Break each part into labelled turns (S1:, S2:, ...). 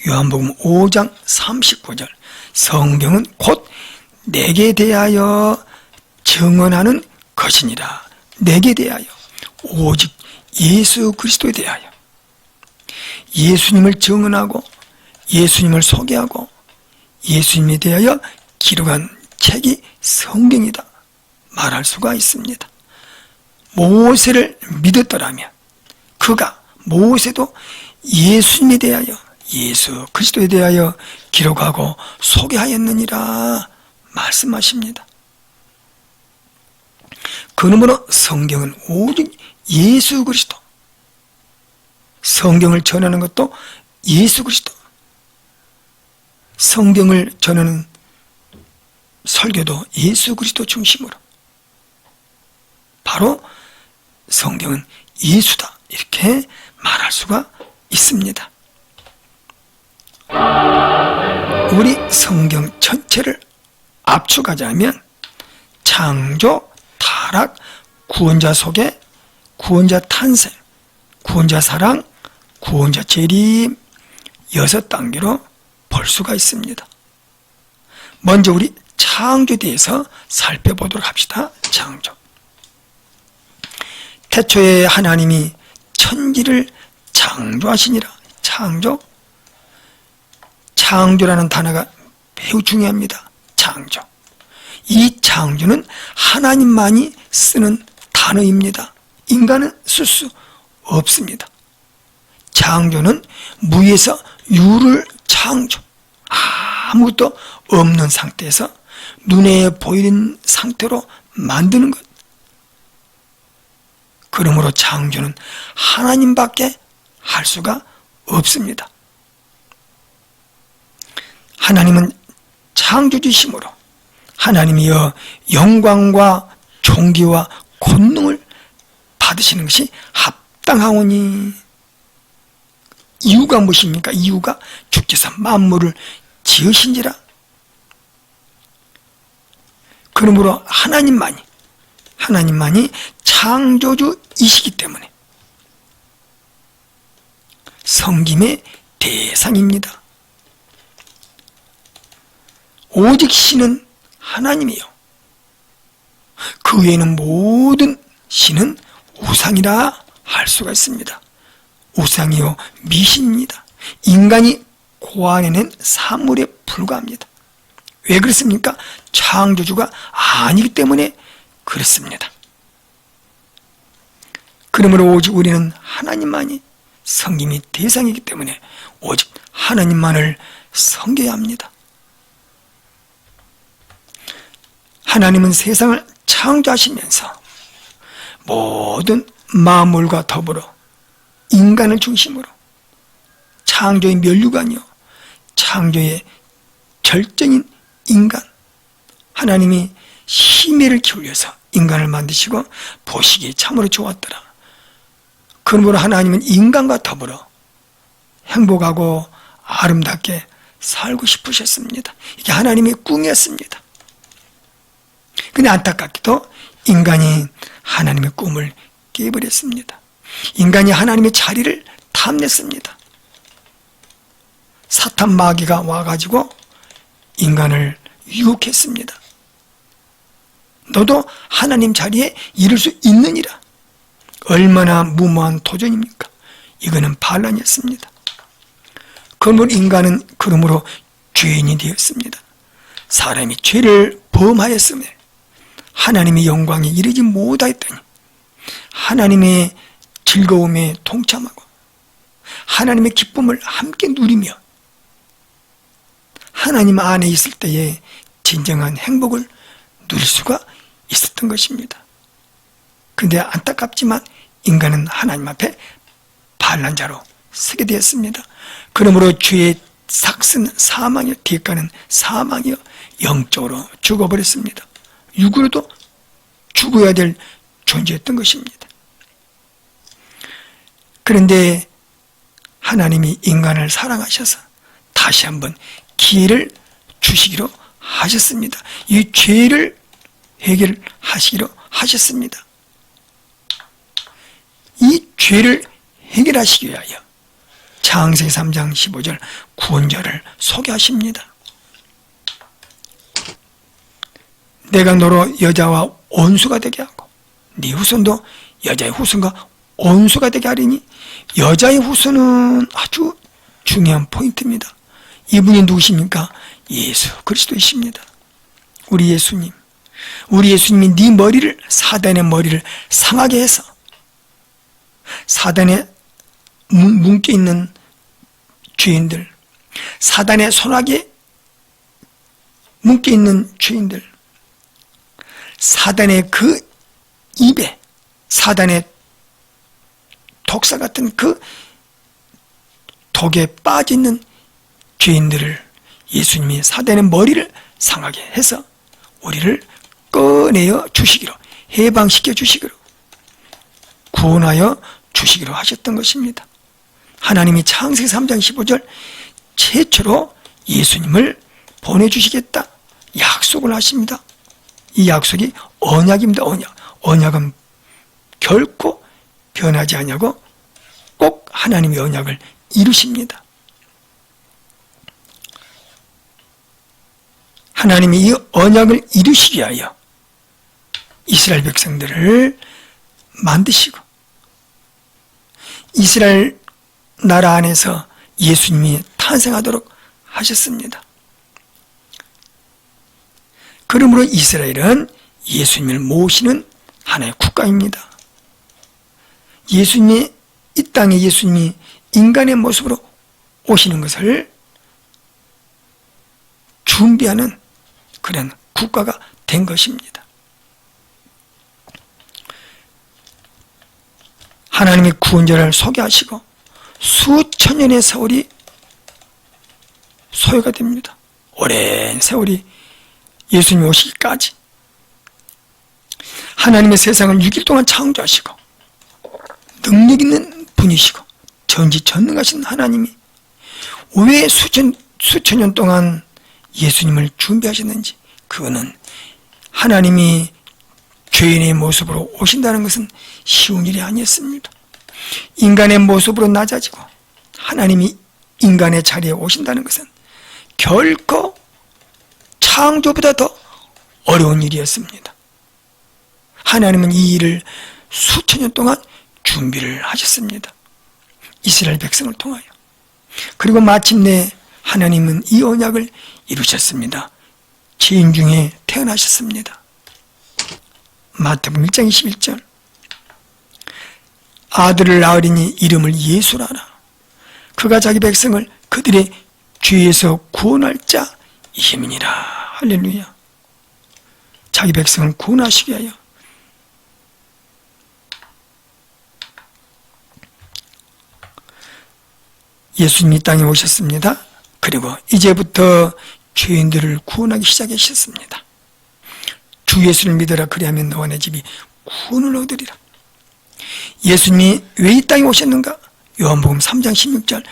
S1: 요한복음 5장 39절 성경은 곧 내게 대하여 증언하는 것이니라. 내게 대하여, 오직 예수 그리스도에 대하여 예수님을 증언하고 예수님을 소개하고 예수님에 대하여 기록한 책이 성경이다 말할 수가 있습니다. 모세를 믿었더라면 그가 모세도 예수님에 대하여 예수 그리스도에 대하여 기록하고 소개하였느니라 말씀하십니다. 그러므로 성경은 오직 예수 그리스도, 성경을 전하는 것도 예수 그리스도, 성경을 전하는 설교도 예수 그리스도 중심으로, 바로 성경은 예수다 이렇게 말할 수가 있습니다. 우리 성경 전체를 압축하자면 창조, 타락, 구원자 소개, 구원자 탄생, 구원자 사랑, 구원자 재림 6단계로 볼 수가 있습니다. 먼저 우리 창조에 대해서 살펴보도록 합시다. 창조. 태초에 하나님이 천지를 창조하시니라. 창조. 창조라는 단어가 매우 중요합니다. 창조. 이 창조는 하나님만이 쓰는 단어입니다. 인간은 쓸 수 없습니다. 창조는 무에서 유를 창조. 아무것도 없는 상태에서 눈에 보이는 상태로 만드는 것. 그러므로 창조는 하나님밖에 할 수가 없습니다. 하나님은 창조주심으로 하나님이여 영광과 존귀와 권능을 받으시는 것이 합당하오니. 이유가 무엇입니까? 이유가 주께서 만물을 지으신지라. 그러므로 하나님만이 창조주이시기 때문에 섬김의 대상입니다. 오직 신은 하나님이요, 그 외에는 모든 신은 우상이라 할 수가 있습니다. 우상이요 미신입니다. 인간이 고안해낸 산물에 불과합니다. 왜 그렇습니까? 창조주가 아니기 때문에 그렇습니다. 그러므로 오직 우리는 하나님만이 섬김의 대상이기 때문에 오직 하나님만을 섬겨야 합니다. 하나님은 세상을 창조하시면서 모든 만물과 더불어 인간을 중심으로 창조의 면류관이요, 창조의 절정인 인간, 하나님이 심혈을 기울여서 인간을 만드시고 보시기에 참으로 좋았더라. 그러므로 하나님은 인간과 더불어 행복하고 아름답게 살고 싶으셨습니다. 이게 하나님의 꿈이었습니다. 근데 안타깝게도 인간이 하나님의 꿈을 깨버렸습니다. 인간이 하나님의 자리를 탐냈습니다. 사탄 마귀가 와가지고 인간을 유혹했습니다. 너도 하나님 자리에 이를 수 있느니라. 얼마나 무모한 도전입니까? 이거는 반란이었습니다. 그러므로 인간은 그러므로 죄인이 되었습니다. 사람이 죄를 범하였음에 하나님의 영광에 이르지 못하였더니 하나님의 즐거움에 동참하고 하나님의 기쁨을 함께 누리며 하나님 안에 있을 때에 진정한 행복을 누릴 수가 있었던 것입니다. 그런데 안타깝지만 인간은 하나님 앞에 반란자로 서게 되었습니다. 그러므로 죄의 삭은 사망이요, 대가는 사망이요, 영적으로 죽어버렸습니다. 육으로도 죽어야 될 존재였던 것입니다. 그런데 하나님이 인간을 사랑하셔서 다시 한번 기회를 주시기로 하셨습니다. 이 죄를 해결하시기로 하셨습니다. 이 죄를 해결하시기 위하여 창세기 3장 15절 구원자를 소개하십니다. 내가 너로 여자와 온수가 되게 하고 네 후손도 여자의 후손과 온수가 되게 하리니, 여자의 후손은 아주 중요한 포인트입니다. 이분이 누구십니까? 예수 그리스도이십니다. 우리 예수님이 네 머리를, 사단의 머리를 상하게 해서 사단에 묶여있는 죄인들, 사단의 손아귀에 묶여있는 죄인들, 사단의 그 입에, 사단의 독사 같은 그 독에 빠져있는 죄인들을 예수님이 사단의 머리를 상하게 해서 우리를 꺼내어 주시기로, 해방시켜 주시기로, 구원하여 주시기로 하셨던 것입니다. 하나님이 창세기 3장 15절 최초로 예수님을 보내주시겠다 약속을 하십니다. 이 약속이 언약입니다. 언약은 결코 변하지 않냐고 꼭 하나님의 언약을 이루십니다. 하나님이 이 언약을 이루시기 위하여 이스라엘 백성들을 만드시고 이스라엘 나라 안에서 예수님이 탄생하도록 하셨습니다. 그러므로 이스라엘은 예수님을 모시는 하나의 국가입니다. 예수님이 이 땅에 예수님이 인간의 모습으로 오시는 것을 준비하는 그런 국가가 된 것입니다. 하나님이 구원자를 소개하시고 수천 년의 세월이 소요가 됩니다. 오랜 세월이 예수님이 오시기까지 하나님의 세상을 6일 동안 창조하시고 능력 있는 분이시고 전지전능하신 하나님이 왜 수천 년 동안 예수님을 준비하셨는지, 그거는 하나님이 죄인의 모습으로 오신다는 것은 쉬운 일이 아니었습니다. 인간의 모습으로 낮아지고 하나님이 인간의 자리에 오신다는 것은 결코 창조보다 더 어려운 일이었습니다. 하나님은 이 일을 수천 년 동안 준비를 하셨습니다. 이스라엘 백성을 통하여. 그리고 마침내 하나님은 이 언약을 이루셨습니다. 죄인 중에 태어나셨습니다. 마태복음 1장 21절 아들을 낳으리니 이름을 예수라라. 그가 자기 백성을 그들의 죄에서 구원할 자 이심이니라. 할렐루야. 자기 백성을 구원하시기 위하여 예수님이 땅에 오셨습니다. 그리고 이제부터 죄인들을 구원하기 시작하셨습니다. 주 예수를 믿어라. 그리하면 너와 내 집이 구원을 얻으리라. 예수님이 왜 이 땅에 오셨는가? 요한복음 3장 16절,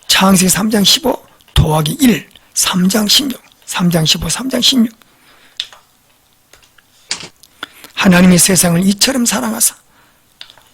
S1: 창세기 3장 15 더하기 1, 3장 16, 3장 15, 3장 16. 하나님이 세상을 이처럼 사랑하사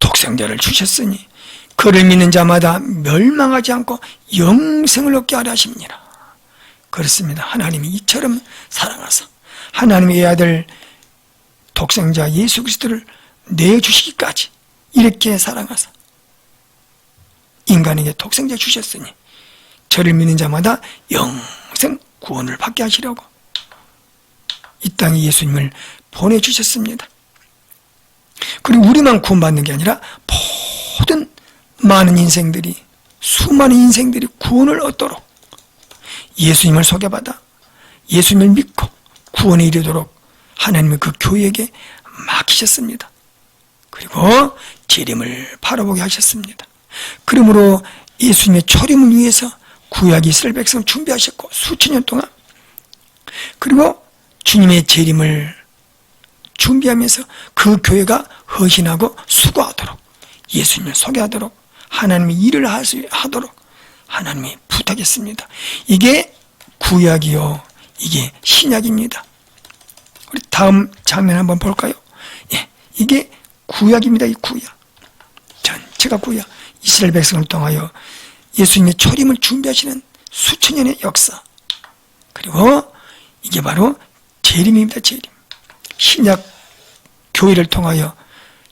S1: 독생자를 주셨으니 그를 믿는 자마다 멸망하지 않고 영생을 얻게 하려 하십니다. 그렇습니다. 하나님이 이처럼 사랑하사 하나님의 아들 독생자 예수 그리스도를 내주시기까지 이렇게 사랑하사 인간에게 독생자 주셨으니 저를 믿는 자마다 영생 구원을 받게 하시려고 이 땅에 예수님을 보내주셨습니다. 그리고 우리만 구원받는 게 아니라 모든 많은 인생들이, 수많은 인생들이 구원을 얻도록 예수님을 소개받아 예수님을 믿고 구원에 이르도록 하나님의 그 교회에게 맡기셨습니다. 그리고 재림을 바라보게 하셨습니다. 그러므로 예수님의 초림을 위해서 구약 이스라엘 백성을 준비하셨고 수천 년 동안, 그리고 주님의 재림을 준비하면서 그 교회가 헌신하고 수고하도록 예수님을 소개하도록 하나님의 일을 하도록 하나님이 부탁했습니다. 이게 구약이요, 이게 신약입니다. 우리 다음 장면 한번 볼까요? 예, 이게 구약입니다. 이 구약 전체가 구약. 이스라엘 백성을 통하여 예수님의 초림을 준비하시는 수천 년의 역사, 그리고 이게 바로 재림입니다. 재림. 신약 교회를 통하여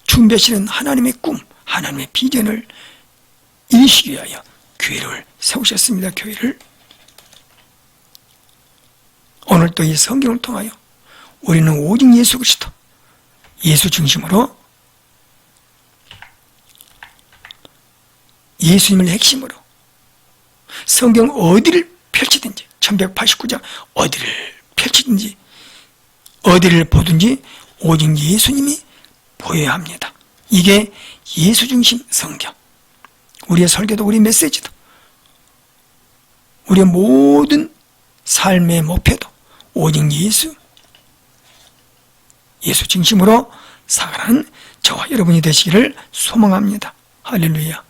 S1: 준비하시는 하나님의 꿈, 하나님의 비전을 이루시기 위하여 교회를 세우셨습니다. 교회를. 오늘 또 이 성경을 통하여 우리는 오직 예수 그리스도, 예수 중심으로, 예수님을 핵심으로 성경 어디를 펼치든지, 1189장 어디를 펼치든지, 어디를 보든지 오직 예수님이 보여야 합니다. 이게 예수 중심 성경. 우리의 설교도, 우리 메시지도, 우리의 모든 삶의 목표도 오직 예수 중심으로 살아가는 저와 여러분이 되시기를 소망합니다. 할렐루야.